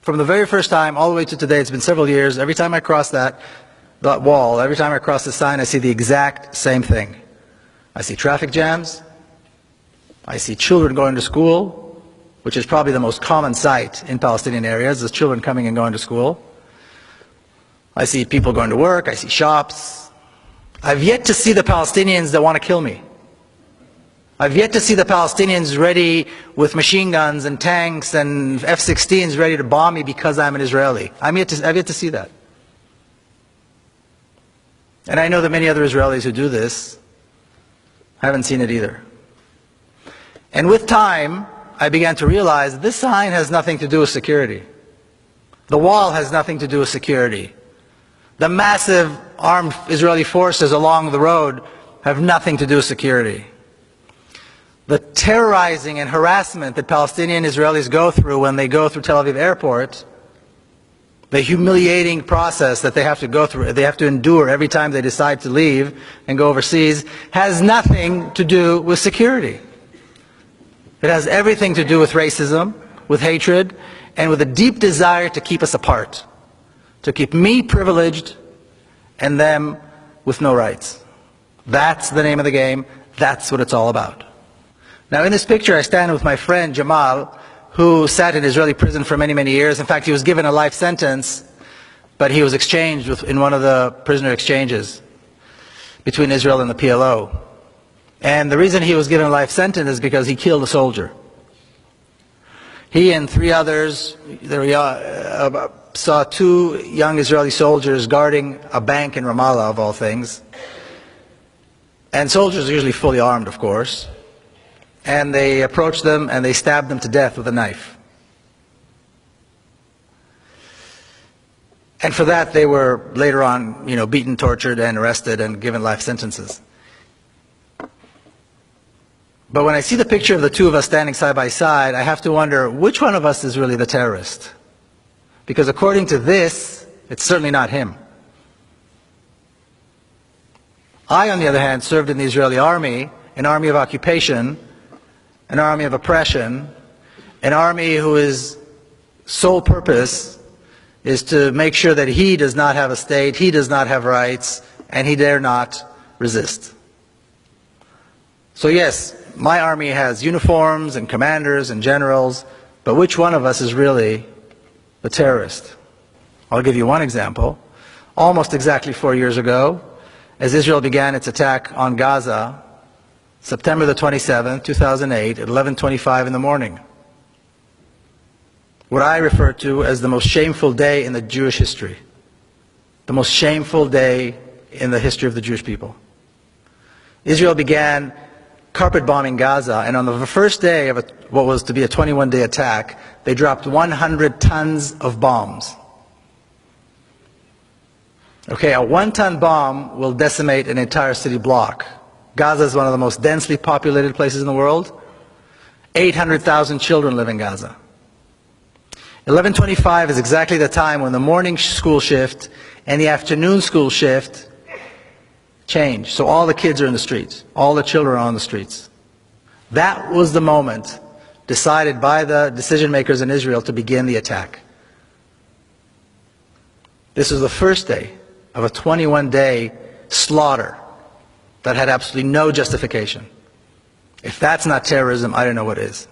From the very first time all the way to today, it's been several years, every time I cross that wall, every time I cross the sign, I see the exact same thing. I see traffic jams, I see children going to school, which is probably the most common sight in Palestinian areas, is children coming and going to school. I see people going to work, I see shops. I've yet to see the Palestinians that want to kill me. I've yet to see the Palestinians ready with machine guns and tanks and F-16s ready to bomb me because I'm an Israeli. I've yet to see that. And I know that many other Israelis who do this haven't seen it either. And with time, I began to realize this sign has nothing to do with security. The wall has nothing to do with security. The massive armed Israeli forces along the road have nothing to do with security. The terrorizing and harassment that Palestinian Israelis go through when they go through Tel Aviv airport, the humiliating process that they have to go through, they have to endure every time they decide to leave and go overseas, has nothing to do with security. It has everything to do with racism, with hatred, and with a deep desire to keep us apart, to keep me privileged and them with no rights. That's the name of the game. That's what it's all about. Now in this picture I stand with my friend Jamal, who sat in Israeli prison for many, many years. In fact, he was given a life sentence, but he was exchanged in one of the prisoner exchanges between Israel and the PLO. And the reason he was given a life sentence is because he killed a soldier. He and three others saw two young Israeli soldiers guarding a bank in Ramallah, of all things. And soldiers are usually fully armed, of course. And they approached them and they stabbed them to death with a knife. And for that they were later on, beaten, tortured, and arrested and given life sentences. But when I see the picture of the two of us standing side by side, I have to wonder which one of us is really the terrorist. Because according to this, it's certainly not him. I, on the other hand, served in the Israeli army, an army of occupation, an army of oppression, an army whose sole purpose is to make sure that he does not have a state, he does not have rights, and he dare not resist. So yes, my army has uniforms and commanders and generals, but which one of us is really the terrorist? I'll give you one example. Almost exactly 4 years ago, as Israel began its attack on Gaza, September the 27th, 2008, at 11:25 in the morning. What I refer to as the most shameful day in the Jewish history. The most shameful day in the history of the Jewish people. Israel began carpet bombing Gaza, and on the first day of what was to be a 21-day attack, they dropped 100 tons of bombs. Okay, a 1-ton bomb will decimate an entire city block. Gaza is one of the most densely populated places in the world. 800,000 children live in Gaza. 11:25 is exactly the time when the morning school shift and the afternoon school shift change. So all the kids are in the streets. All the children are on the streets. That was the moment decided by the decision makers in Israel to begin the attack. This was the first day of a 21-day slaughter that had absolutely no justification. If that's not terrorism, I don't know what is.